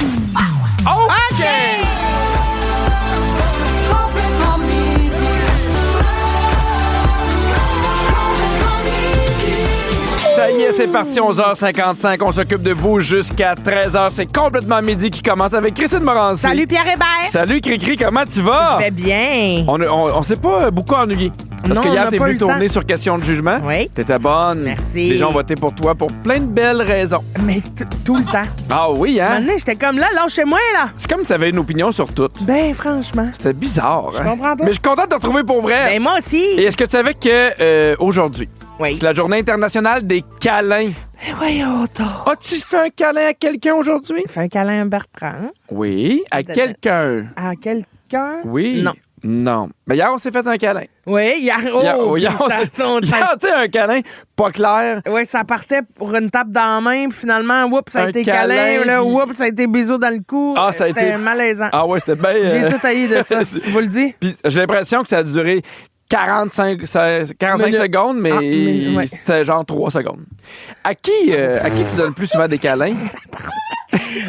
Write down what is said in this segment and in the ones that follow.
OK! Ça y est, c'est parti, 11h55. On s'occupe de vous jusqu'à 13h. C'est complètement midi qui commence avec Christine Morancy. Salut Pierre Hébert! Salut Cricri, comment tu vas? Je vais bien. On s'est pas beaucoup ennuyé. Parce Non, que on hier, n'a t'es pas venu eu le tourner temps. sur Question de jugement. Oui. T'étais bonne. Merci. Les gens ont voté pour toi pour plein de belles raisons. Mais tout le temps. Ah oui, hein? Maintenant, j'étais comme là, lâchez-moi, là. C'est comme si t'avais une opinion sur tout. Ben, franchement. C'était bizarre, hein? Je comprends pas. Mais je suis content de te retrouver pour vrai. Ben, moi aussi. Et est-ce que tu savais que aujourd'hui, Oui. c'est la journée internationale des câlins? Ben, voyons, As-tu fait un câlin à quelqu'un aujourd'hui? Fais un câlin à Bertrand. Oui. À quelqu'un? À quelqu'un? Oui. Non. Non. Mais hier, on s'est fait un câlin. Oui, hier, Hier, puis hier, tu sais, un câlin pas clair. Oui, ça partait pour une tape dans la main, puis finalement, oups, ça a Un été câlin, câlin, là, puis- oups, ça a été bisou dans le cou. Ah, ça a C'était été- malaisant. Ah ouais, c'était bien... J'ai tout haï de ça, je vous le dis. Puis j'ai l'impression que ça a duré 45 Minutes. secondes, mais ouais. c'était genre 3 secondes. À qui tu donnes le plus souvent des câlins?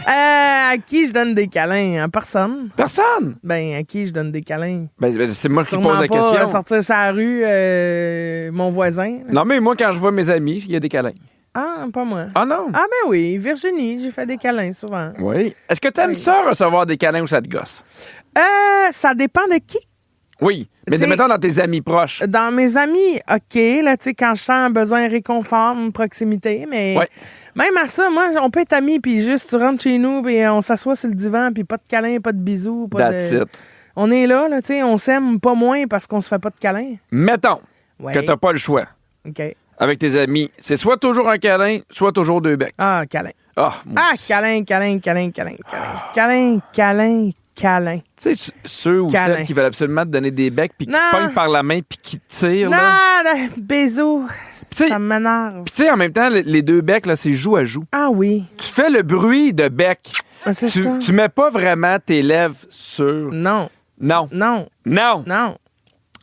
À qui je donne des câlins? À personne. Personne. Ben, à qui je donne des câlins? Ben, c'est moi qui Sûrement pose la pas question. sortir sa rue, mon voisin. Non, mais moi, quand je vois mes amis, il y a des câlins. Ah, pas moi. Ah non? Ah, ben oui, Virginie, j'ai fait des câlins souvent. Oui. Est-ce que t'aimes Oui. ça, recevoir des câlins ou ça te gosse? Ça dépend de qui. Oui. Mais T'sais- mettons dans tes amis proches. Dans mes amis, OK, là, tu sais, quand je sens un besoin réconfort, une proximité, mais Ouais. même à ça, moi, on peut être amis, puis juste, tu rentres chez nous, puis on s'assoit sur le divan, puis pas de câlin, pas de bisous, pas That's de... it. On est là, tu sais, on s'aime pas moins parce qu'on se fait pas de câlin. Mettons Ouais. que t'as pas le choix OK. avec tes amis. C'est soit toujours un câlin, soit toujours 2 becs. Ah, câlin. Ah, Ah, câlin, câlin, câlin, câlin, câlin. Câlin, câlin, câlin. tu sais, ceux ou Câlin. celles qui veulent absolument te donner des becs puis qui Non. te pognent par la main puis qui te tirent. Non, Là. bisous. T'sais- Ça m'énerve. Puis tu sais, en même temps, les 2 becs, là, c'est joue à joue. Ah oui, Tu fais le bruit de bec. ah, c'est ça. Tu mets pas vraiment tes lèvres sur... Non, Non. non, Non. non.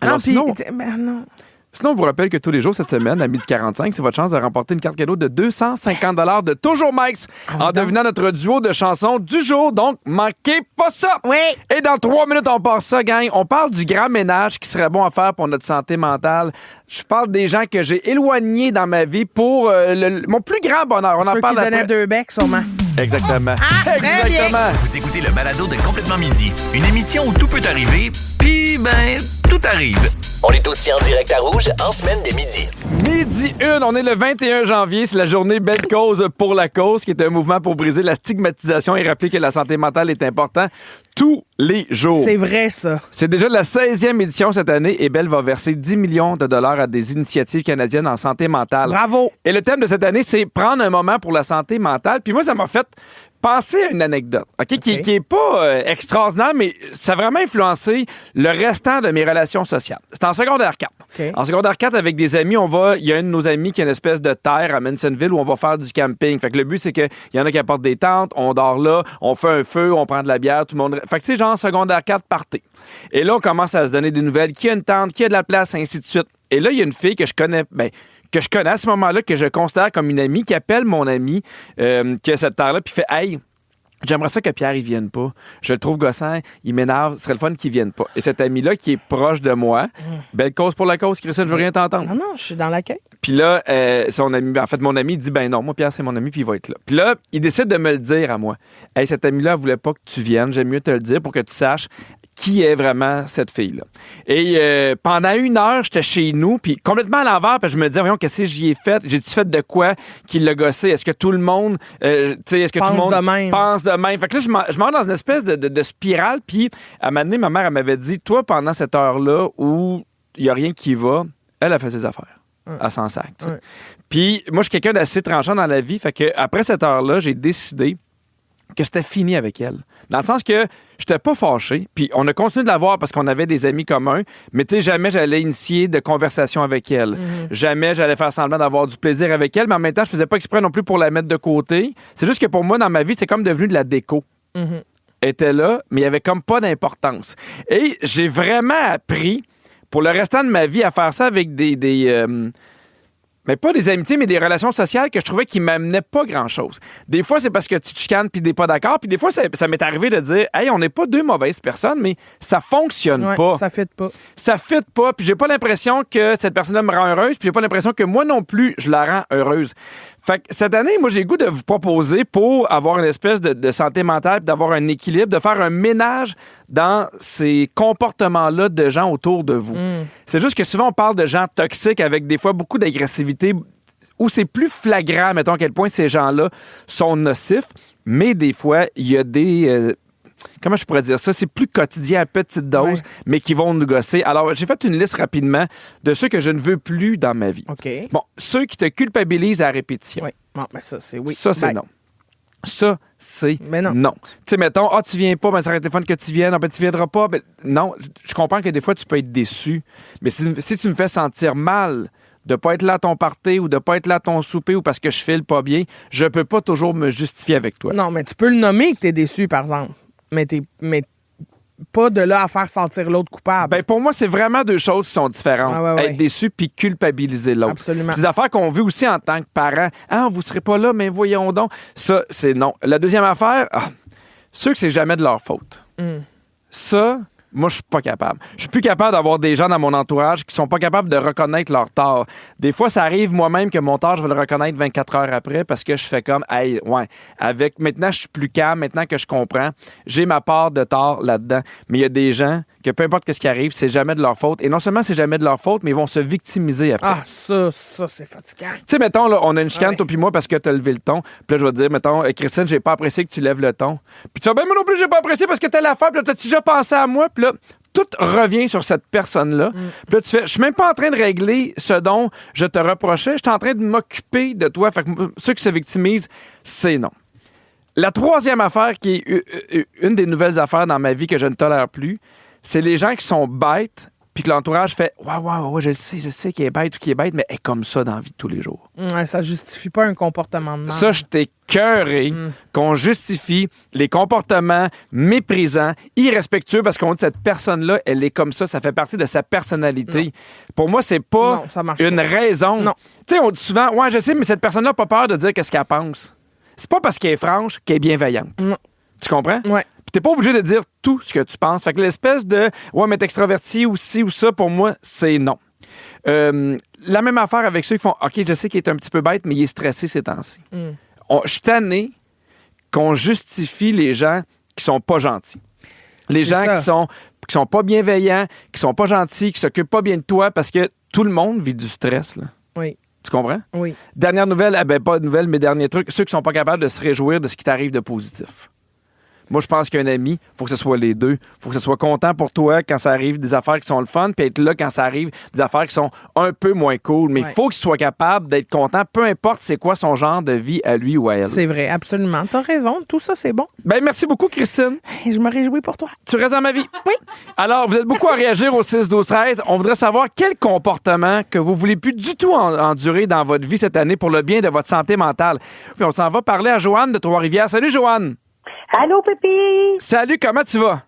Alors, non, sinon- ben non. Sinon, on vous rappelle que tous les jours cette semaine, à 12h45, c'est votre chance de remporter une carte cadeau de 250 $ de Toujours Mike's en devinant notre duo de chansons du jour. Donc, manquez pas ça! Oui. Et dans 3 minutes, on passe ça, gang. On parle du grand ménage qui serait bon à faire pour notre santé mentale. Je parle des gens que j'ai éloignés dans ma vie pour mon plus grand bonheur. On en Ceux parle qui donnaient après. 2 becs, sûrement. Exactement. très bien. Exactement. Vous écoutez le balado de Complètement Midi, une émission où tout peut arriver, puis ben, tout arrive. On est aussi en direct à Rouge en semaine dès midi. Midi 1, on est le 21 janvier, c'est la journée Belle Cause pour la cause, qui est un mouvement pour briser la stigmatisation et rappeler que la santé mentale est importante tous les jours. C'est vrai, ça. C'est déjà la 16e édition cette année et Belle va verser 10 millions de dollars à des initiatives canadiennes en santé mentale. Bravo. Et le thème de cette année, c'est prendre un moment pour la santé mentale. Puis moi, ça m'a fait penser à une anecdote, OK? Qui est pas extraordinaire, mais ça a vraiment influencé le restant de mes relations sociales. C'est en secondaire 4. OK. En secondaire 4, avec des amis, il y a un de nos amis qui a une espèce de terre à Mansonville où on va faire du camping. Fait que le but, c'est qu'il y en a qui apportent des tentes, on dort là, on fait un feu, on prend de la bière, tout le monde... Fait que c'est genre secondaire 4, partez. Et là, on commence à se donner des nouvelles. Qui a une tente, qui a de la place, ainsi de suite. Et là, il y a une fille que je connais... que je connais à ce moment-là, que je considère comme une amie, qui appelle mon ami qui a cette terre-là, puis fait « Hey, j'aimerais ça que Pierre, il vienne pas. Je le trouve gossant, il m'énerve, ce serait le fun qu'il vienne pas. » Et cet ami-là, qui est proche de moi, belle cause pour la cause, Christine, je veux rien t'entendre. Non, non, je suis dans l'accueil. Puis là, son ami, en fait, mon ami, il dit, ben non, moi, Pierre, c'est mon ami, puis il va être là. Puis là, il décide de me le dire à moi. Hey, cet ami-là, elle voulait pas que tu viennes, j'aime mieux te le dire pour que tu saches qui est vraiment cette fille-là. Et pendant 1 heure, j'étais chez nous, puis complètement à l'envers, puis je me disais, voyons, qu'est-ce que j'y ai fait? J'ai-tu fait de quoi qui l'a gossé? Est-ce que tout le monde, est-ce que Pense tout le monde de même. pense de même? Fait que là, je m'en vais dans une espèce de spirale, puis à un moment donné, ma mère, elle m'avait dit, toi, pendant cette heure-là où il y a rien qui va, elle a fait ses affaires. À 100 sacs. tu sais. Ouais. Puis moi, je suis quelqu'un d'assez tranchant dans la vie, fait que après cette heure-là, j'ai décidé que c'était fini avec elle. Dans le sens que j'étais pas fâché, puis on a continué de la voir parce qu'on avait des amis communs, mais tu sais, jamais j'allais initier de conversation avec elle. Jamais j'allais faire semblant d'avoir du plaisir avec elle, mais en même temps, je faisais pas exprès non plus pour la mettre de côté. C'est juste que pour moi, dans ma vie, c'est comme devenu de la déco. Elle était là, mais il y avait comme pas d'importance. Et j'ai vraiment appris, pour le restant de ma vie, à faire ça avec Mais pas des amitiés, mais des relations sociales que je trouvais qui m'amenaient pas grand-chose. Des fois, c'est parce que tu te chicanes puis t'es pas d'accord. Puis des fois, ça m'est arrivé de dire, hey, on n'est pas deux mauvaises personnes, mais ça fonctionne pas. Ça fit pas. Ça fit pas. Puis j'ai pas l'impression que cette personne-là me rend heureuse. Puis j'ai pas l'impression que moi non plus, je la rends heureuse. Fait que cette année, moi, j'ai le goût de vous proposer pour avoir une espèce de santé mentale, d'avoir un équilibre, de faire un ménage dans ces comportements-là de gens autour de vous. C'est juste que souvent, on parle de gens toxiques avec des fois beaucoup d'agressivité où c'est plus flagrant, mettons, à quel point ces gens-là sont nocifs. Mais des fois, il y a des... comment je pourrais dire ça? C'est plus quotidien à petite dose, mais qui vont nous gosser. Alors, j'ai fait une liste rapidement de ceux que je ne veux plus dans ma vie. OK. Bon, ceux qui te culpabilisent à répétition. Oui. Bon, mais ça, c'est oui. Ça, c'est non. Ça, c'est mais non. non. Tu sais, mettons, tu viens pas, ben ça aurait été fun que tu viennes, ben tu viendras pas. Ben, non, je comprends que des fois, tu peux être déçu. Mais si tu me fais sentir mal de pas être là à ton party ou de pas être là à ton souper ou parce que je file pas bien, je peux pas toujours me justifier avec toi. Non, mais tu peux le nommer que t'es déçu, par exemple. Mais pas de là à faire sentir l'autre coupable. Ben pour moi, c'est vraiment deux choses qui sont différentes. Ouais. Être déçu puis culpabiliser l'autre. Absolument. C'est des affaires qu'on vit aussi en tant que parent. Ah, vous serez pas là, mais voyons donc. Ça, c'est non. La deuxième affaire, ceux que c'est jamais de leur faute. Ça, moi, je suis pas capable. Je suis plus capable d'avoir des gens dans mon entourage qui sont pas capables de reconnaître leur tort. Des fois, ça arrive moi-même que mon tort, je vais le reconnaître 24 heures après parce que je fais comme, hey, ouais, maintenant, je suis plus calme, maintenant que je comprends, j'ai ma part de tort là-dedans. Mais il y a des gens que peu importe ce qui arrive, c'est jamais de leur faute. Et non seulement c'est jamais de leur faute, mais ils vont se victimiser après. Ah, ça, c'est fatigant. Tu sais, mettons, là, on a une chicane, toi puis moi, parce que t'as levé le ton. Puis là, je vais te dire, mettons, Christine, j'ai pas apprécié que tu lèves le ton. Puis tu vas, ben moi non plus, j'ai pas apprécié parce que t'as l'affaire. Puis là, t'as-tu déjà pensé à moi? Puis là, tout revient sur cette personne-là. Puis là, tu fais, je suis même pas en train de régler ce dont je te reprochais. Je suis en train de m'occuper de toi. Fait que ceux qui se victimisent, c'est non. La troisième affaire, qui est une des nouvelles affaires dans ma vie que je ne tolère plus, c'est les gens qui sont bêtes puis que l'entourage fait « Ouais, je sais qu'il est bête ou qu'il est bête, mais elle est comme ça dans la vie de tous les jours. » Ouais, ça justifie pas un comportement de merde. Ça, je t'ai cœuré qu'on justifie les comportements méprisants, irrespectueux, parce qu'on dit cette personne-là, elle est comme ça fait partie de sa personnalité. Non. Pour moi, c'est pas une raison. Non. Tu sais, on dit souvent « Ouais, je sais, mais cette personne-là n'a pas peur de dire qu'est-ce qu'elle pense. » C'est pas parce qu'elle est franche qu'elle est bienveillante. Non. Tu comprends? Ouais. Puis t'es pas obligé de dire tout ce que tu penses. Fait que l'espèce de « Ouais, mais t'es extraverti ou ci ou ça », pour moi, c'est non. La même affaire avec ceux qui font « OK, je sais qu'il est un petit peu bête, mais il est stressé ces temps-ci. » Je suis tanné qu'on justifie les gens qui sont pas gentils. Les gens qui sont pas bienveillants, qui sont pas gentils, qui s'occupent pas bien de toi, parce que tout le monde vit du stress, là. Oui. Tu comprends? Oui. Dernière nouvelle, pas de nouvelle, mais dernier truc, ceux qui sont pas capables de se réjouir de ce qui t'arrive de positif. Moi, je pense qu'un ami, il faut que ce soit les deux. Il faut que ce soit content pour toi quand ça arrive des affaires qui sont le fun, puis être là quand ça arrive des affaires qui sont un peu moins cool. Mais il faut qu'il soit capable d'être content, peu importe c'est quoi son genre de vie à lui ou à elle. C'est vrai, absolument. T'as raison. Tout ça, c'est bon. Ben merci beaucoup, Christine. Je me réjouis pour toi. Tu restes dans ma vie. Oui. Alors, vous êtes beaucoup à réagir au 6-12-13. On voudrait savoir quel comportement que vous voulez plus du tout endurer dans votre vie cette année pour le bien de votre santé mentale. Puis on s'en va parler à Joanne de Trois-Rivières. Salut, Joanne. Allô, Pépi? Salut, comment tu vas?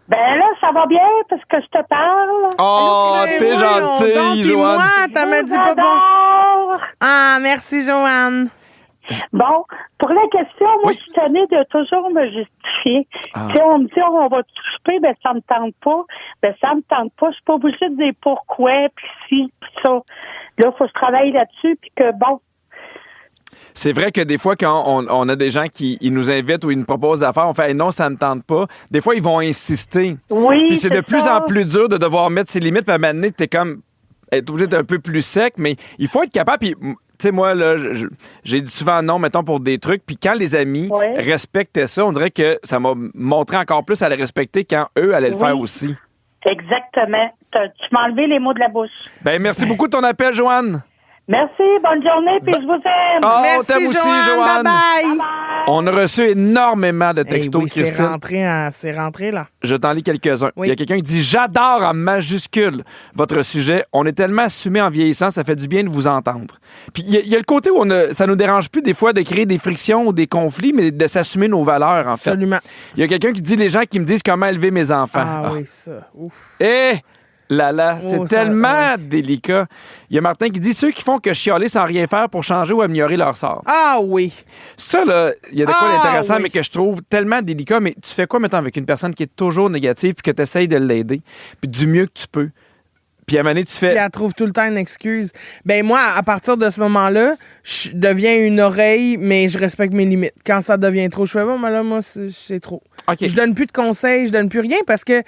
Ben là, ça va bien parce que je te parle. Oh, t'es gentille, Joanne. Moi, t'as me dit pas bon. Ah, merci, Joanne. Bon, pour la question, moi, je suis tannée de toujours me justifier. Tu sais, on me dit, on va te souper, ben ça me tente pas. Ben ça me tente pas. Je suis pas obligée de dire pourquoi, puis ci, puis ça. Là, faut que je travaille là-dessus, puis que bon. C'est vrai que des fois, quand on a des gens qui nous invitent ou ils nous proposent des affaires, on fait hey, non, ça ne me tente pas. Des fois, ils vont insister. Oui. Puis c'est de plus en plus dur de devoir mettre ses limites. Puis à un moment donné, t'es comme être obligé d'être un peu plus sec, mais il faut être capable. Puis, tu sais, moi, là, j'ai dit souvent non, mettons, pour des trucs. Puis quand les amis respectaient ça, on dirait que ça m'a montré encore plus à les respecter quand eux allaient le faire aussi. Exactement. Tu m'as enlevé les mots de la bouche. Ben merci beaucoup de ton appel, Joanne. Merci, bonne journée, puis je vous aime. Oh, merci, t'aimes aussi, Joanne. Bye-bye. On a reçu énormément de textos, oui, Christine. C'est rentré, là. Je t'en lis quelques-uns. Oui. Il y a quelqu'un qui dit « J'adore en majuscule votre sujet. On est tellement assumé en vieillissant, ça fait du bien de vous entendre. » Puis il y a le côté où ça nous dérange plus des fois de créer des frictions ou des conflits, mais de s'assumer nos valeurs, en fait. Absolument. Il y a quelqu'un qui dit « Les gens qui me disent comment élever mes enfants. » Ah oui, ça. Ouf. Eh! là. Oh, C'est ça- tellement délicat. Il y a Martin qui dit ceux qui font que chialer sans rien faire pour changer ou améliorer leur sort. Ah oui. Ça, là, il y a de quoi d'intéressant, oui. mais que je trouve tellement délicat. Mais tu fais quoi, mettons, avec une personne qui est toujours négative puis que tu essayes de l'aider, puis du mieux que tu peux. Puis à un moment donné, tu fais... Puis elle trouve tout le temps une excuse. Ben moi, à partir de ce moment-là, je deviens une oreille, mais je respecte mes limites. Quand ça devient trop, je fais bon, mais là, moi, c'est trop. OK. Je donne plus de conseils, je donne plus rien parce que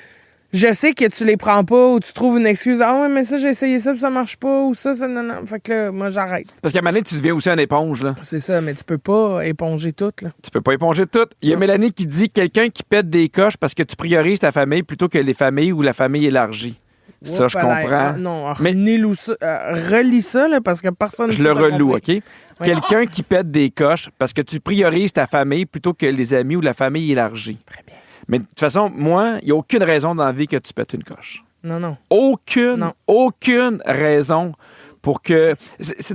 je sais que tu les prends pas ou tu trouves une excuse. Ah ouais, mais ça, j'ai essayé ça, puis ça marche pas, ou ça, non. Fait que là, moi, j'arrête. Parce qu'à un moment donné, tu deviens aussi une éponge, là. C'est ça, mais tu peux pas éponger tout, là. Tu peux pas éponger tout. Il y a Mélanie qui dit quelqu'un qui pète des coches parce que tu priorises ta famille plutôt que les familles ou la famille élargie. Ça, je comprends. Non, Mais- relis ça, là, parce que personne... Je le reloue, OK? Quelqu'un qui pète des coches parce que tu priorises ta famille plutôt que les amis ou la famille élargie. Très bien. Mais de toute façon, moi, il n'y a aucune raison dans la vie que tu pètes une coche. Non. Aucune Non. raison pour que... C'est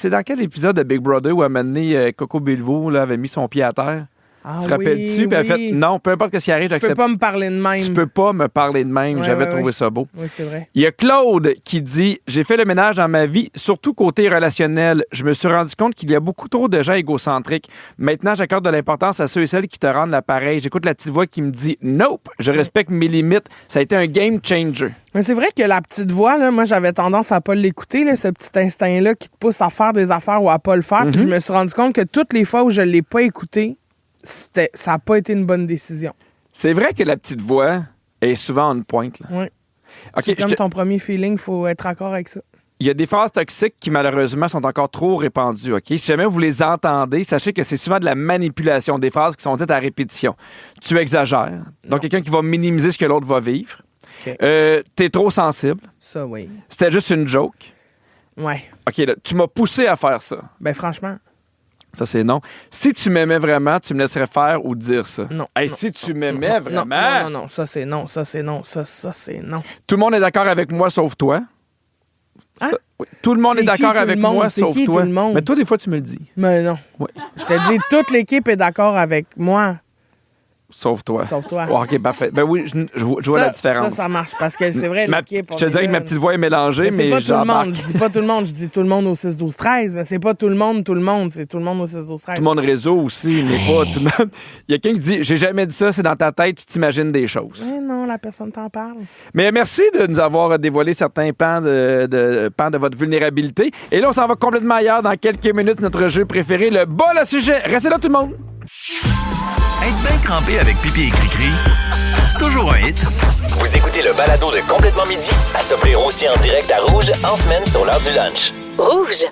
dans quel épisode de Big Brother où à un moment donné, Coco Bilvaux là, avait mis son pied à terre? Ah, Tu te rappelles-tu? Puis elle a fait, non, peu importe ce qui arrive, Tu peux j'accepte. pas me parler de même. Tu peux pas me parler de même. Ouais, J'avais ouais, trouvé ouais. ça beau. Oui, c'est vrai. Il y a Claude qui dit « J'ai fait le ménage dans ma vie, surtout côté relationnel. Je me suis rendu compte qu'il y a beaucoup trop de gens égocentriques. Maintenant, j'accorde de l'importance à ceux et celles qui te rendent l'appareil. J'écoute la petite voix qui me dit « Nope, je respecte mes limites. Ça a été un game changer. » Mais c'est vrai que la petite voix, là, moi, j'avais tendance à pas l'écouter, là, ce petit instinct-là qui te pousse à faire des affaires ou à pas le faire. Puis je me suis rendu compte que toutes les fois où je l'ai pas écouté, ça a pas été une bonne décision. C'est vrai que la petite voix est souvent en pointe. Là. Oui. OK, C'est comme ton premier feeling, faut être d'accord avec ça. Il y a des phrases toxiques qui, malheureusement, sont encore trop répandues. OK? Si jamais vous les entendez, sachez que c'est souvent de la manipulation, des phrases qui sont dites à répétition. Tu exagères. Donc, quelqu'un qui va minimiser ce que l'autre va vivre. OK. T'es trop sensible. Ça, oui. C'était juste une joke. Ouais. OK, là, tu m'as poussé à faire ça. Ben franchement, Ça, c'est non. Si tu m'aimais vraiment, tu me laisserais faire ou dire ça. non. Hey, non, si tu non, m'aimais non, vraiment... Non, ça c'est non, ça c'est non, ça c'est non. Tout le monde est d'accord avec moi, sauf toi. Hein? Ça, oui. Tout le monde C'est est d'accord qui, tout avec le monde? moi, C'est sauf qui, toi. tout le monde? Mais toi, des fois, tu me le dis. Mais non. Oui. Je te dis, toute l'équipe est d'accord avec moi, Sauf toi. sauf toi. Oh, OK, parfait. Ben oui, je vois la différence. Ça marche, parce que c'est vrai, l'équipe... Je te dirais que ma petite voix est mélangée, c'est mais pas tout le j'embarque. monde. Je dis pas tout le monde, je dis tout le monde au 6-12-13, mais c'est pas tout le monde, c'est tout le monde au 6-12-13. Tout le monde réseau aussi, mais pas tout le monde. Il y a quelqu'un qui dit « J'ai jamais dit ça, c'est dans ta tête, tu t'imagines des choses. Mais non, la personne t'en parle. » Mais merci de nous avoir dévoilé certains pans de votre vulnérabilité. Et là, on s'en va complètement ailleurs dans quelques minutes. Notre jeu préféré, le bol à sujet. Restez là, tout le monde. Être bien crampé avec pipi et cri-cri, c'est toujours un hit. Vous écoutez le balado de Complètement Midi à s'offrir aussi en direct à Rouge en semaine sur l'heure du lunch. Rouge.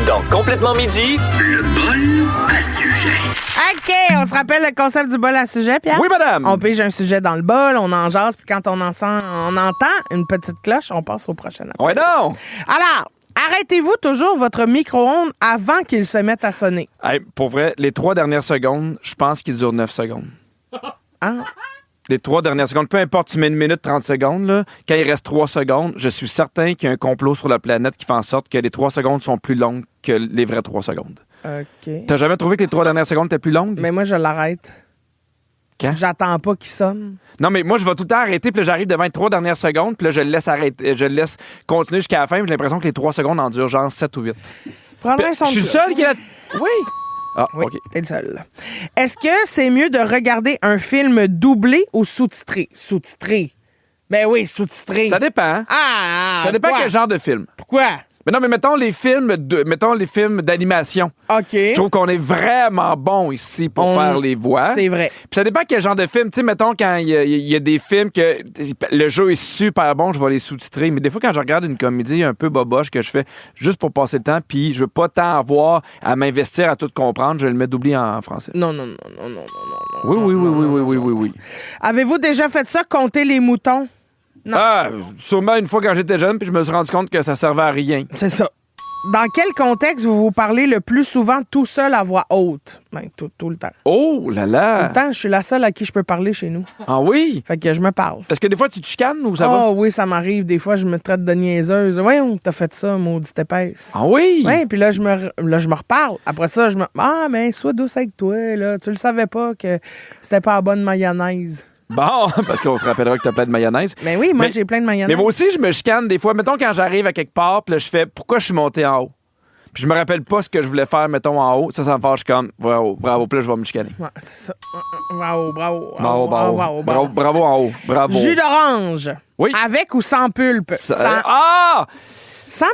Dans Complètement Midi, le bol à sujet. OK, on se rappelle le concept du bol à sujet, Pierre? Oui, madame. On pige un sujet dans le bol, on en jase, puis quand on entend une petite cloche, on passe au prochain appel. Ouais, non. Alors, arrêtez-vous toujours votre micro-ondes avant qu'il se mette à sonner. Hey, pour vrai, les 3 dernières secondes, je pense qu'ils durent 9 secondes. Hein? Les 3 dernières secondes, peu importe, tu mets 1 minute 30 secondes, là, quand il reste 3 secondes, je suis certain qu'il y a un complot sur la planète qui fait en sorte que les 3 secondes sont plus longues que les vraies 3 secondes. OK. T'as jamais trouvé que les 3 dernières secondes étaient plus longues? Mais moi, je l'arrête. Quand? J'attends pas qu'il sonne. Non, mais moi, je vais tout le temps arrêter, puis là, j'arrive devant les 3 dernières secondes, puis là, je le laisse arrêter, je le laisse continuer jusqu'à la fin, puis j'ai l'impression que les 3 secondes en durent genre 7 ou 8. Prendrai un son Je suis de le cloche. seul qui a... Oui. Ah, Oui, OK. t'es le seul. Est-ce que c'est mieux de regarder un film doublé ou sous-titré? Sous-titré. Ben oui, sous-titré. Ça dépend. Ah! Ça dépend quoi? quel genre de film. Pourquoi? Mais non, mais mettons les films d'animation. OK. Je trouve qu'on est vraiment bon ici pour faire les voix. C'est vrai. Puis ça dépend quel genre de film. Tu sais, mettons, quand il y a des films que le jeu est super bon, je vais les sous-titrer. Mais des fois, quand je regarde une comédie un peu boboche que je fais juste pour passer le temps, puis je veux pas tant avoir à m'investir à tout comprendre, je le mets doublé en français. Non. Oui. Avez-vous déjà fait ça, compter les moutons? Non. Ah, sûrement une fois quand j'étais jeune, puis je me suis rendu compte que ça servait à rien. C'est ça. Dans quel contexte vous parlez le plus souvent tout seul à voix haute? Ben, tout le temps. Oh là Tout là! le temps, je suis la seule à qui je peux parler chez nous. Ah oui? Fait que je me parle. Est-ce que des fois tu te chicanes ou ça va? Oh oui, ça m'arrive. Des fois, je me traite de niaiseuse. Voyons, t'as fait ça, maudite épaisse. Ah oui? Oui, puis là, je me reparle. Après ça, Ah, mais sois douce avec toi, là. Tu le savais pas que c'était pas la bonne mayonnaise. Bon, parce qu'on se rappellera que t'as plein de mayonnaise. Ben oui, moi, j'ai plein de mayonnaise. Mais moi aussi, je me chicane des fois. Mettons, quand j'arrive à quelque part, puis là, je fais « Pourquoi je suis monté en haut? » Puis je me rappelle pas ce que je voulais faire, mettons, en haut. Ça me fâche comme « Bravo, bravo. » Puis là, je vais me chicaner. Ouais, c'est ça. Bravo. Bravo en haut. Bravo. Jus d'orange. Oui. Avec ou sans pulpe? Ah!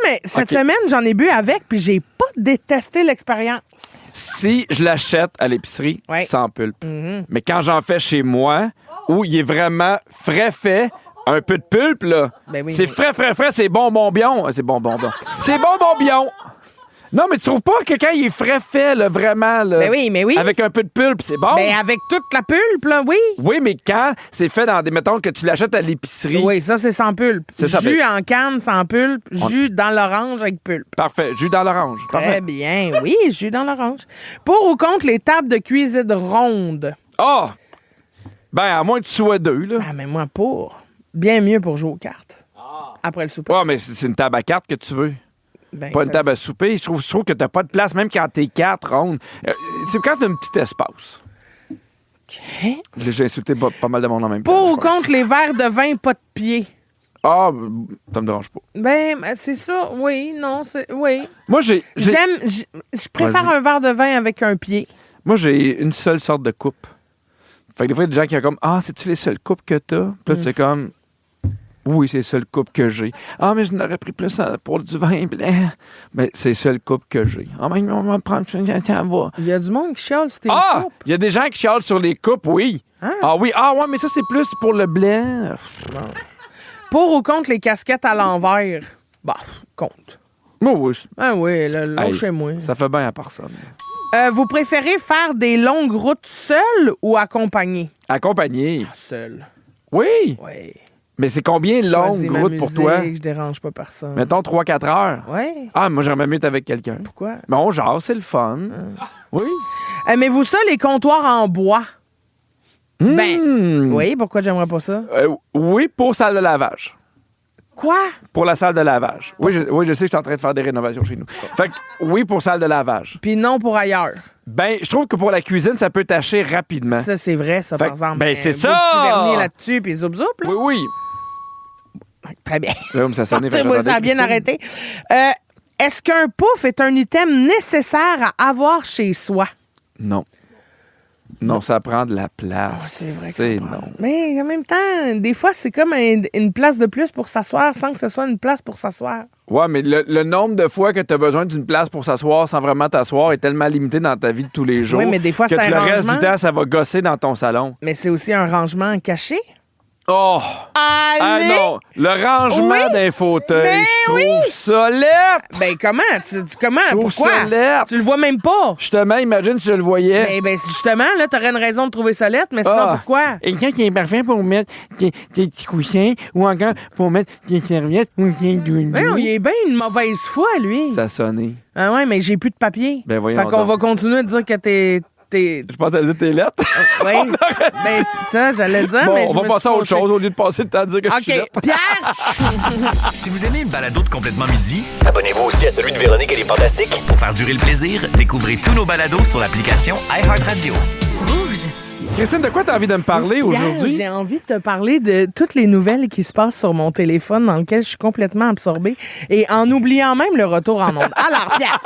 Mais cette semaine, j'en ai bu avec, puis j'ai pas détesté l'expérience. Si je l'achète à l'épicerie, Ouais. sans pulpe. Mais quand j'en fais chez moi, où il est vraiment frais fait, un peu de pulpe, là, Ben oui, c'est oui. frais, c'est bonbon. C'est bonbon. C'est bonbon. Non, mais tu trouves pas que quand il est frais fait, là, vraiment, là, Ben oui, mais oui. avec un peu de pulpe, c'est bon? Ben avec toute la pulpe, là, oui. Oui, mais quand c'est fait dans des, mettons, que tu l'achètes à l'épicerie. Oui, ça, c'est sans pulpe. C'est ça, Jus en canne sans pulpe, jus dans l'orange avec pulpe. Parfait. Jus dans l'orange. Très Parfait. bien, oui, jus dans l'orange. Pour ou contre les tables de cuisine rondes? Ah! Ben, à moins que tu sois deux, là. Ah, mais moi, pour. Bien mieux pour jouer aux cartes. Après le souper. Ah, mais c'est une table à cartes que tu veux. Ben, Pas une ça table à souper. Je trouve que t'as pas de place, même quand t'es 4 rondes. C'est quand t'as un petit espace. dit. J'ai insulté pas mal de monde en même temps. Pour ou je pense. contre les verres de vin pas de pied? Ah, ça me dérange pas. Ben, c'est ça. Oui, non, c'est... Oui. Moi, je préfère Vas-y. un verre de vin avec un pied. Moi, j'ai une seule sorte de coupe. Fait que des fois, il y a des gens qui sont comme « Ah, c'est-tu les seules coupes que t'as? » Puis là, tu es comme « Oui, c'est les seules coupes que j'ai. »« Ah, mais je n'aurais pris plus pour du vin blanc. » Mais c'est les seules coupes que j'ai. « Ah, mais on va prendre... Tiens, va. » Il y a du monde qui chiale sur tes Ah! coupes. Il y a des gens qui chialent sur les coupes, oui. Hein? Ah oui, ah ouais, mais ça, c'est plus pour le blanc. Pour ou contre les casquettes à l'envers? Bah, contre. Moi, oui. Ah oui, là, chez moi. Ça fait bien à personne. Vous préférez faire des longues routes seul ou accompagné? Accompagné. Seul. Oui. Oui. Mais c'est combien de longues routes pour toi? Je dérange pas personne. Mettons 3-4 heures. Oui. Ah, moi, j'aimerais mieux être avec quelqu'un. Pourquoi? Mais on jase, c'est le fun. Oui. Aimez-vous ça, les comptoirs en bois? Ben, Hmm. oui, pourquoi j'aimerais pas ça? Oui, pour salle de lavage. Quoi? Pour la salle de lavage. Oui, je sais que je suis en train de faire des rénovations chez nous. Fait que oui, pour salle de lavage. Puis non pour ailleurs. Ben, je trouve que pour la cuisine, ça peut tâcher rapidement. Ça, c'est vrai, ça, Fait par que, exemple. ben, c'est beau ça! petit vernis là-dessus, puis zoup, zoup, là. Oui. Très bien. Là, ça sonnait, fait que Ça a j'attendais bien Christine. arrêté. Est-ce qu'un pouf est un item nécessaire à avoir chez soi? Non. Non, ça prend de la place. C'est vrai que C'est ça prend. non. Mais en même temps, des fois, c'est comme une place de plus pour s'asseoir sans que ce soit une place pour s'asseoir. Ouais, mais le nombre de fois que tu as besoin d'une place pour s'asseoir sans vraiment t'asseoir est tellement limité dans ta vie de tous les jours. Oui, mais des fois, que c'est un le reste rangement. du temps, ça va gosser dans ton salon. Mais c'est aussi un rangement caché. Oh! Ah Allez! non! Le rangement Oui, d'un fauteuil, mais je trouve ça laid! Ben comment? Comment? Je trouve Pourquoi? ça laid. Tu le vois même pas. Justement, imagine si je le voyais. Ben justement, là, t'aurais une raison de trouver ça laid, mais sinon, Ah. pourquoi? Et quand il est parfait pour mettre des petits coussins ou encore pour mettre des serviettes ou des douilles. Ben, il est bien une mauvaise foi, lui. Ça a sonné. Ah ouais, mais j'ai plus de papier. Ben, voyons Fait qu'on donc. va continuer de dire que t'es... Je pense à dire tes lettres. Oui. Ben, c'est ça, j'allais dire, mais Bon, je on me va passer suis à autre fauchée. chose au lieu de passer le temps à dire que je suis OK. lettre. Pierre! Si vous aimez le balado de Complètement Midi, Abonnez-vous aussi à celui de Véronique et les Fantastiques. pour faire durer le plaisir, découvrez tous nos balados sur l'application iHeartRadio. Christine, de quoi tu as envie de me parler Pierre, aujourd'hui? j'ai envie de te parler de toutes les nouvelles qui se passent sur mon téléphone dans lequel je suis complètement absorbée et en oubliant même le retour en ondes. Alors, Pierre,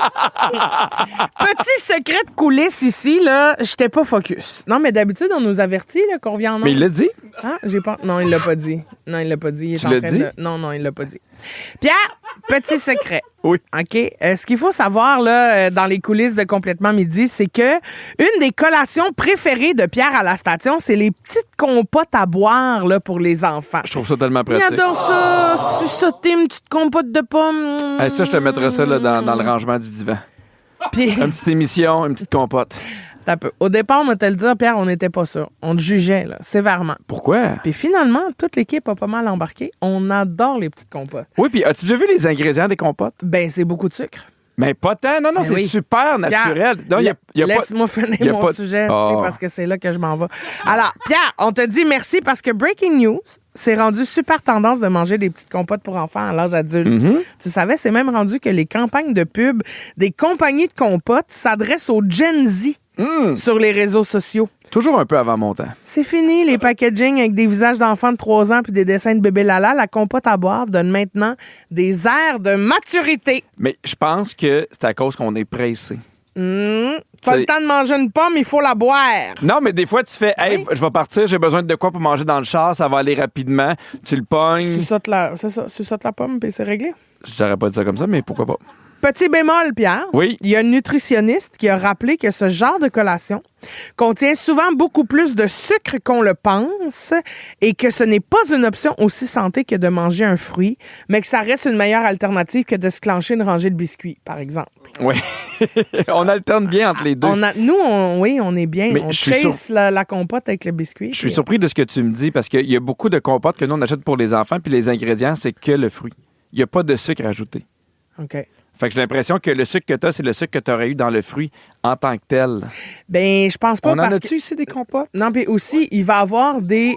petit secret de coulisses ici, là, j'étais pas focus. Non, mais d'habitude, on nous avertit là, qu'on revient en ondes. Mais il l'a dit. Ah, j'ai pas... Non, il l'a pas dit. Non, il l'a pas dit. Il est Tu en l'as train dit? de... Non, il l'a pas dit. Pierre, petit secret. Oui. OK? Ce qu'il faut savoir là, dans les coulisses de Complètement Midi, c'est que une des collations préférées de Pierre à la station, c'est les petites compotes à boire là, pour les enfants. Je trouve ça tellement Il pratique. adore ça, suçoter une petite compote de pommes. Hey, ça, je te mettrais ça là, dans le rangement du divan. Puis, Une petite émission, une petite compote. t'as peu. Au départ, on va te le dire, Pierre, on n'était pas sûr. On te jugeait là, sévèrement. Pourquoi? Puis finalement, toute l'équipe a pas mal embarqué. On adore les petites compotes. Oui, puis as-tu déjà vu les ingrédients des compotes? Ben, c'est beaucoup de sucre. Mais pas tant. Non, Ben c'est oui. super naturel. Pierre, Non, y a pas... laisse-moi finir y a mon pas- sujet, Ah. tu sais, parce que c'est là que je m'en vais. Alors, Pierre, on te dit merci parce que Breaking News, c'est rendu super tendance de manger des petites compotes pour enfants à l'âge adulte. Mm-hmm. Tu savais, c'est même rendu que les campagnes de pub des compagnies de compotes s'adressent aux Gen Z sur les réseaux sociaux. Toujours un peu avant mon temps. C'est fini, les packaging avec des visages d'enfants de 3 ans puis des dessins de bébé Lala. La compote à boire donne maintenant des airs de maturité. Mais je pense que c'est à cause qu'on est pressé. Pas le temps de manger une pomme, il faut la boire. Non, mais des fois, tu fais, hey, je vais partir, j'ai besoin de quoi pour manger dans le char, ça va aller rapidement. Tu le pognes. C'est ça de la pomme, puis c'est réglé. J'aurais pas dit ça comme ça, mais pourquoi pas? Petit bémol, Pierre. Oui. Il y a une nutritionniste qui a rappelé que ce genre de collation contient souvent beaucoup plus de sucre qu'on le pense et que ce n'est pas une option aussi santé que de manger un fruit, mais que ça reste une meilleure alternative que de se clencher une rangée de biscuits, par exemple. Oui. On alterne bien entre les deux. On est bien. Mais on je suis chase la compote avec le biscuit. Je suis surpris de ce que tu me dis parce qu'il y a beaucoup de compotes que nous, on achète pour les enfants, puis les ingrédients, c'est que le fruit. Il n'y a pas de sucre ajouté. OK. Fait que j'ai l'impression que le sucre que tu as, c'est le sucre que tu aurais eu dans le fruit en tant que tel. Ben, je pense pas. On en a-tu ici des compotes? Non, puis aussi, il va avoir des.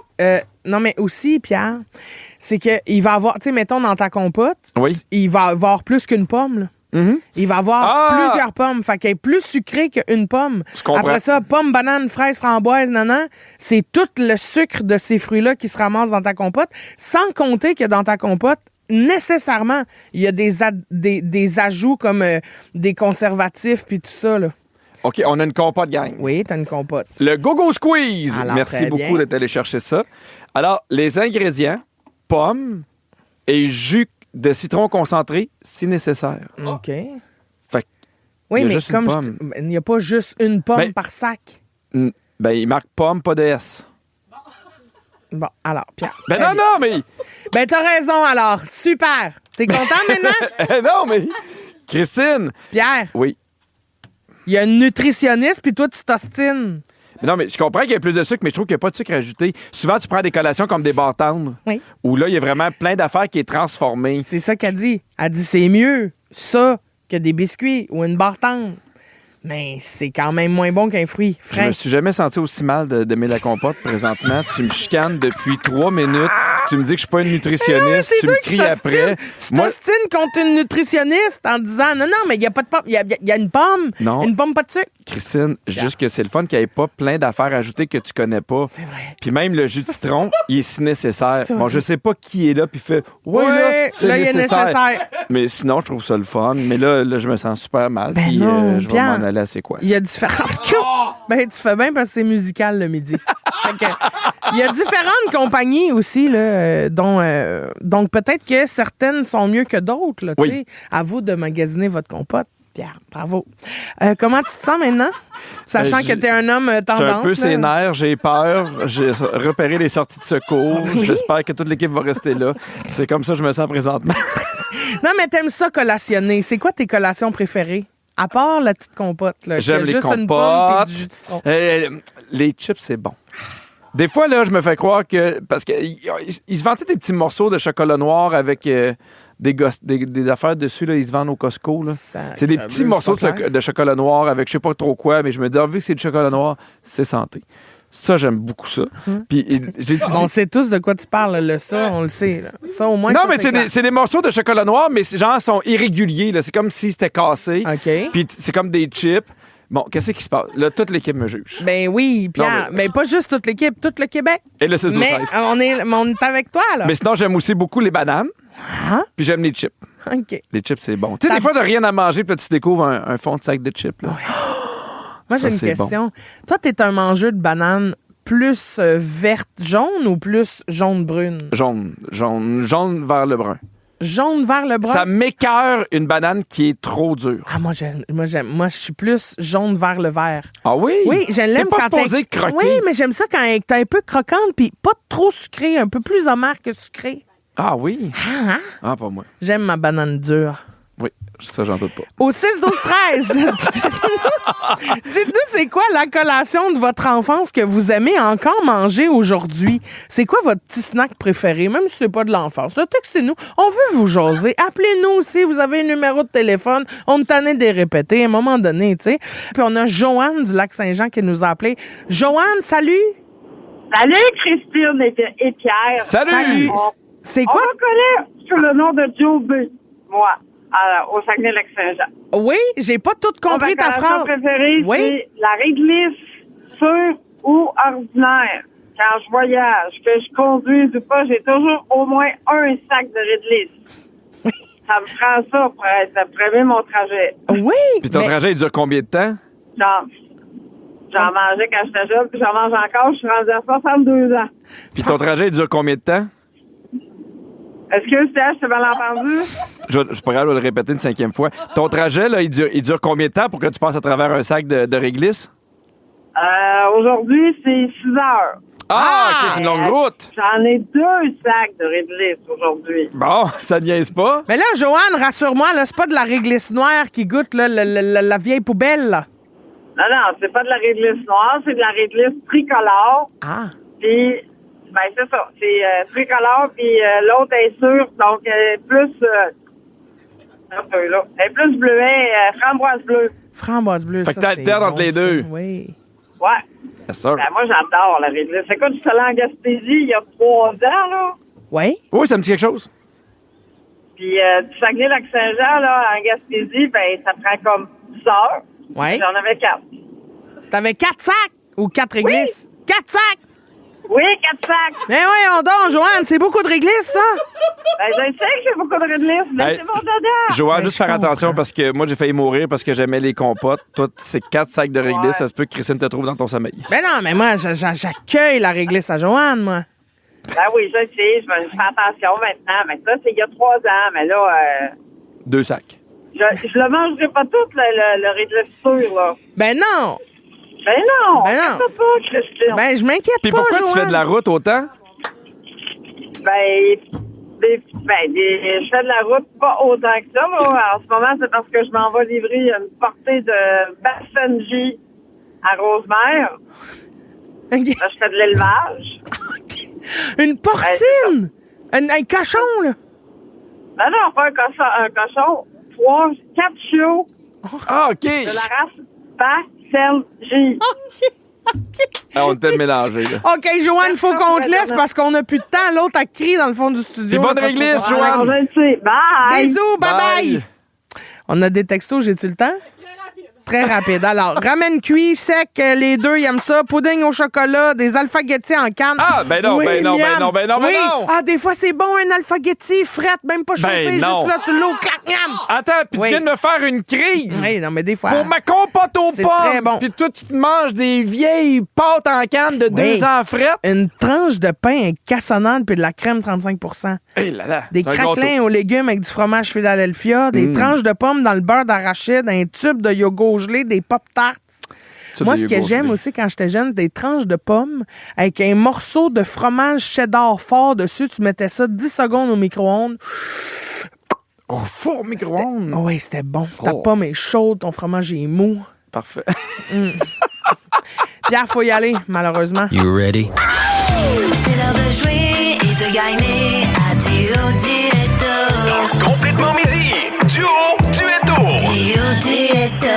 Non, mais aussi, Pierre, c'est qu'il va avoir. Tu sais, mettons dans ta compote, Oui. il va avoir plus qu'une pomme, là. Mm-hmm. Il va avoir plusieurs pommes. Fait qu'elle est plus sucrée qu'une pomme. Je comprends. Après ça, pomme, banane, fraise, framboise, nanan, c'est tout le sucre de ces fruits-là qui se ramasse dans ta compote, sans compter que dans ta compote, nécessairement, il y a des ajouts comme des conservatifs puis tout ça, là. OK, on a une compote, gang. Oui, t'as une compote. Le Go-Go Squeeze. Alors, Merci très beaucoup bien. d'être allé chercher ça. Alors, les ingrédients, pommes et jus de citron concentré, si nécessaire. OK. Fait que, Oui, il y a mais juste comme une pomme. il n'y a pas juste une pomme Ben, par sac. Ben, il marque pomme, pas de S. Bon, alors, Pierre. Ben non, mais... Ben, t'as raison, alors. Super. T'es content maintenant? non, mais... Christine! Pierre, Oui. il y a une nutritionniste, puis toi, tu t'ostines. Non, mais je comprends qu'il y a plus de sucre, mais je trouve qu'il n'y a pas de sucre ajouté. Souvent, tu prends des collations comme des barres tendres. Oui. Où là, il y a vraiment plein d'affaires qui est transformée. C'est ça qu'elle dit. Elle dit c'est mieux ça que des biscuits ou une barre tendre. Mais c'est quand même moins bon qu'un fruit Je frais. me suis jamais senti aussi mal d'aimer la compote présentement. Tu me chicanes depuis 3 minutes. Tu me dis que je suis pas une nutritionniste. C'est Tu toi me qui cries après. Tu t'ostines contre une nutritionniste en disant non, mais il n'y a pas de pomme. Il y a une pomme. Non. Une pomme, pas de sucre. Christine, juste que c'est le fun qu'il n'y ait pas plein d'affaires ajoutées que tu connais pas. C'est vrai. Puis même le jus de citron, il est si nécessaire. Ça, Bon, je sais pas qui est là puis fait Oui, là, c'est là, il est nécessaire. Mais sinon, je trouve ça le fun. Mais là je me sens super mal. Ben Puis non, je vais Pierre. m'en aller à c'est quoi. Il y a différentes... Ben, tu fais bien parce que c'est musical le midi. Fait que, il y a différentes compagnies aussi, là, donc peut-être que certaines sont mieux que d'autres. Là, Oui. tu sais. À vous de magasiner votre compote. Pierre, bravo. Comment tu te sens maintenant? Sachant que tu es un homme Je suis tendance. un peu là. sénère, j'ai peur. J'ai repéré les sorties de secours. J'espère que toute l'équipe va rester là. C'est comme ça que je me sens présentement. Non, mais t'aimes ça collationner. C'est quoi tes collations préférées? À part la petite compote. Là, J'aime qui a les juste une pomme compotes. et du jus de citron. Les chips, c'est bon. Des fois, là, je me fais croire que... Parce qu'ils se vendent des petits morceaux de chocolat noir avec des affaires dessus. Là, ils se vendent au Costco. Là. C'est des petits morceaux de chocolat noir avec je sais pas trop quoi, mais je me dis, vu que c'est du chocolat noir, c'est santé. Ça, j'aime beaucoup ça. Puis j'ai dit... On sait tous de quoi tu parles, là. Ça, on le sait. Là. Ça, au moins, Non, ça, mais clair. c'est des morceaux de chocolat noir, mais genre sont irréguliers. Là. C'est comme si c'était cassé. OK. Puis c'est comme des chips. Bon, qu'est-ce qui se passe? Là, toute l'équipe me juge. Ben oui, Pierre. Non, mais pas juste toute l'équipe, tout le Québec. Et le 6 Mais 12 on est avec toi, là. Mais sinon, j'aime aussi beaucoup les bananes. Ah, Puis j'aime les chips. OK. Les chips, c'est bon. Tu sais, des fois, t'as rien à manger, puis là, tu découvres un fond de sac de chips. Là. Moi, Ça, j'ai une c'est question. Toi, t'es un mangeur de bananes plus verte jaune ou plus jaune brune? Jaune vers le brun. Jaune vers le brun? Ça m'écœure une banane qui est trop dure. Ah, moi, je suis plus jaune vers le vert. Ah oui? Oui, je l'aime T'es pas quand supposé croquer. Oui, mais j'aime ça quand elle est un peu croquante puis pas trop sucrée, un peu plus amer que sucrée. Ah oui? Ah, hein? Ah, pas moi. J'aime ma banane dure. Oui, ça, j'en doute pas. Au 6-12-13, dites-nous c'est quoi la collation de votre enfance que vous aimez encore manger aujourd'hui? C'est quoi votre petit snack préféré, même si c'est pas de l'enfance? Là, textez-nous. On veut vous jaser. Appelez-nous si vous avez un numéro de téléphone. On me tannait de les répéter à un moment donné, tu sais. Puis on a Joanne du Lac-Saint-Jean qui nous a appelé. Joanne, salut! Salut, Christine et Pierre. Salut! C'est On quoi? me connaît sur le nom de Joe B, moi, au Saguenay-Lac-Saint-Jean. Oui, j'ai pas tout compris ta Ma phrase. préférée, Oui. c'est la réglisse sur ou ordinaire, quand je voyage, que je conduise ou pas, j'ai toujours au moins un sac de Réglisse. Ça me prend ça pour prévenir mon trajet. Oui. Puis ton trajet, il dure combien de temps? J'en mangeais quand j'étais jeune, puis j'en mange encore. Je suis rendue à 62 ans. Puis ton trajet, il dure combien de temps? Est-ce que je t'ai mal entendu? Je suis pas capable de le répéter une 5e fois. Ton trajet, là, il dure combien de temps pour que tu passes à travers un sac de réglisse? Aujourd'hui, c'est 6 heures. OK, c'est une longue route. J'en ai 2 sacs de réglisse aujourd'hui. Bon, ça niaise pas. Mais là, Joanne, rassure-moi, là, c'est pas de la réglisse noire qui goûte là, la vieille poubelle, là. Non, c'est pas de la réglisse noire, c'est de la réglisse tricolore. Ah. Puis, c'est ça. C'est tricolore, puis l'autre est sûre, donc plus... un peu, là. Elle est plus bleuet, framboise bleue. Framboise bleue, Fait que ça, t'alternes c'est entre les ça. deux. Oui. Ouais. Bien sûr. Moi, j'adore la réglisse. C'est quoi, je suis allée en Gaspésie il y a 3 ans, là. Oui? Oui, ça me dit quelque chose. Puis, du Saguenay-Lac-Saint-Jean, là, en Gaspésie, ça prend comme 10 heures. Ouais. J'en avais 4. T'avais 4 sacs ou 4 réglisses? 4 sacs! Oui, 4 sacs. Mais voyons donc, Joanne, c'est beaucoup de réglisses, ça! Je sais que j'ai beaucoup de réglisse, mais Hey, c'est mon dada. Joanne, Ben, juste je faire comprends. attention parce que moi, j'ai failli mourir parce que j'aimais les compotes. Toi, c'est 4 sacs de réglisse. Ouais. Ça se peut que Christine te trouve dans ton sommeil. Ben non, mais moi, j'accueille la réglisse à Joanne, moi. Oui, je sais, je fais attention maintenant. Mais ça, c'est il y a 3 ans. Mais là, 2 sacs. je le mangerai pas tout, le réglisse sûr, là. Ben non! Ben non! Ben non. C'est pas, Christine. Ben, je m'inquiète Puis pas, pourquoi Joanne. tu fais de la route autant? Je fais de la route pas autant que ça, moi. En ce moment, c'est parce que je m'en vais livrer une portée de Bassenji à Rosemère. OK. Là, je fais de l'élevage. Une porcine! Un cochon, là! Non, pas un cochon. 4 chiots Ah, OK. de la race Bassenji. Ah, on était mélangés, là. OK, Joanne, faut qu'on te laisse parce qu'on n'a plus de temps. L'autre a crié dans le fond du studio. Puis bonne là, parce réglisse, qu'on- Joanne. On va le sais. Bye! Bisous, bye-bye! On a des textos, j'ai-tu le temps? Très rapide. Alors, ramen cuit, sec, les deux, ils aiment ça. Pudding au chocolat, des alphagetti en canne. Ah, ben non, Oui, ben non, ben miam. non, ben non, ben Oui. non. Ah, des fois, c'est bon, un alphagetti, frette, même pas chauffé, Ben non. juste là, tu l'eau, clac, miam. Attends, puis Oui. tu viens de me faire une crise. Oui, non, mais des fois... Pour ma compote aux C'est très pommes. bon. Puis toi, tu te manges des vieilles pâtes en canne de 2 ans frettes. Une tranche de pain avec cassonade puis de la crème 35%. Hé là là. Des c'est un gâteau. craquelins aux légumes avec du fromage Philadelphia, des tranches de pommes dans le beurre d'arachide, un tube de yogourt gelé, des pop-tarts. Ça, Moi, des ce que yogourts j'aime gelés. aussi quand j'étais jeune, des tranches de pommes avec un morceau de fromage cheddar fort dessus. Tu mettais ça 10 secondes au micro-ondes. Au four micro-ondes. Oh oui, c'était bon. Ta Oh. pomme est chaude, ton fromage est mou. Parfait. Pierre, faut y aller, malheureusement. You ready? C'est l'heure de jouer et de gagner à Duo Duetto. Complètement midi. Duo Duetto. Duo Duetto.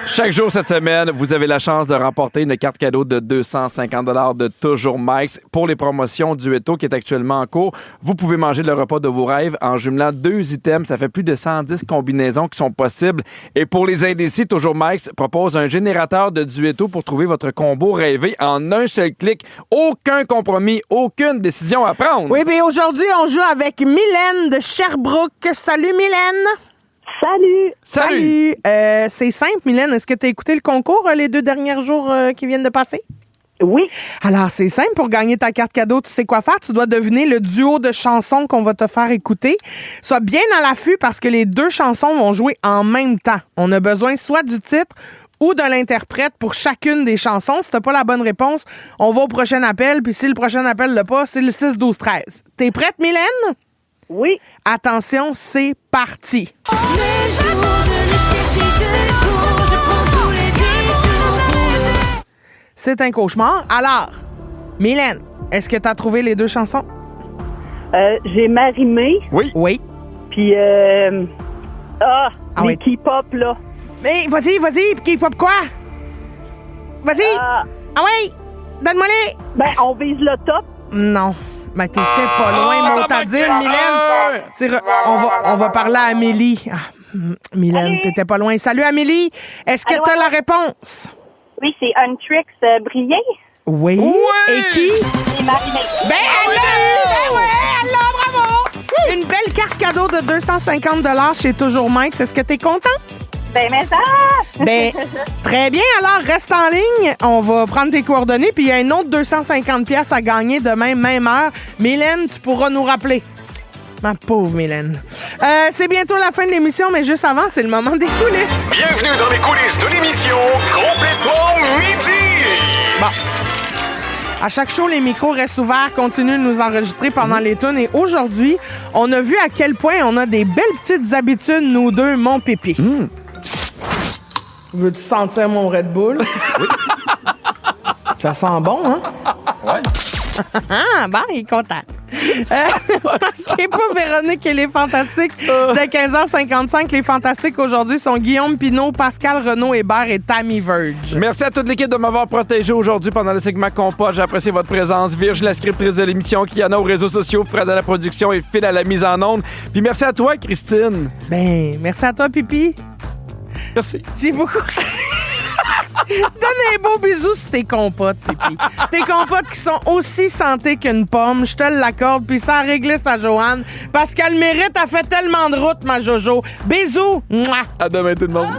Chaque jour cette semaine, vous avez la chance de remporter une carte cadeau de 250 $ de Toujours Mike's pour les promotions Duetto qui est actuellement en cours. Vous pouvez manger le repas de vos rêves en jumelant 2 items. Ça fait plus de 110 combinaisons qui sont possibles. Et pour les indécis, Toujours Mike's propose un générateur de Duetto pour trouver votre combo rêvé en un seul clic. Aucun compromis, aucune décision à prendre. Oui, puis aujourd'hui, on joue avec Mylène de Sherbrooke. Salut, Mylène. Salut! C'est simple, Mylène. Est-ce que tu as écouté le concours les 2 derniers jours qui viennent de passer? Oui. Alors, c'est simple. Pour gagner ta carte cadeau, tu sais quoi faire. Tu dois deviner le duo de chansons qu'on va te faire écouter. Sois bien à l'affût parce que les 2 chansons vont jouer en même temps. On a besoin soit du titre ou de l'interprète pour chacune des chansons. Si t'as pas la bonne réponse, on va au prochain appel. Puis si le prochain appel l'a pas, c'est le 6-12-13. T'es prête, Mylène? Oui. Attention, c'est parti. Les jours, je les cherche et je les cours. Je prends tous les détours. C'est un cauchemar. Alors, Mylène, est-ce que t'as trouvé les 2 chansons? J'ai Marimé, Oui. puis Ah les oui. K-pop, là. Mais vas-y, K-pop quoi? Vas-y. Ah oui, donne-moi-les. Ben, on vise le top. Non. Mais t'étais pas loin, mon tadine, Mylène. On va parler à Amélie. Ah, Mylène, t'étais pas loin. Salut, Amélie. Est-ce que Allô, t'as allô? la réponse? Oui, c'est Untrix Brillant. Oui. Ouais! Et qui? Marie-Mé. Ben, elle l'a eu! Ben ouais, elle l'a, bravo! Une belle carte cadeau de 250 chez Toujours Mike. Est-ce que t'es content? Ben, mais ça! Ben, très bien. Alors, reste en ligne. On va prendre tes coordonnées. Puis, il y a un autre 250 à gagner demain, même heure. Mylène, tu pourras nous rappeler. Ma pauvre Mylène. C'est bientôt la fin de l'émission, mais juste avant, c'est le moment des coulisses. Bienvenue dans les coulisses de l'émission Complètement Midi. Bon. À chaque show, les micros restent ouverts, continuent de nous enregistrer pendant les tunes. Et aujourd'hui, on a vu à quel point on a des belles petites habitudes, nous deux, mon pipi. Veux-tu sentir mon Red Bull? Oui. Ça sent bon, hein? Ouais. Ah, bon, il est content. Manquez pas Véronique et les Fantastiques. De 15h55, les Fantastiques aujourd'hui sont Guillaume Pinault, Pascal Renaud-Hébert et Tammy Verge. Merci à toute l'équipe de m'avoir protégé aujourd'hui pendant le segment Compas. J'ai apprécié votre présence. Virge, la scriptrice de l'émission, Kiana aux réseaux sociaux, Fred à la production et Phil à la mise en onde. Puis merci à toi, Christine. Ben, merci à toi, Pipi. Merci. J'ai beaucoup... Donne un beau bisou sur tes compotes, Pipi. Tes compotes qui sont aussi santé qu'une pomme, je te l'accorde, puis ça a réglé sa Joanne, parce qu'elle mérite, elle fait tellement de route, ma Jojo. Bisous! Mouah. À demain, tout le monde.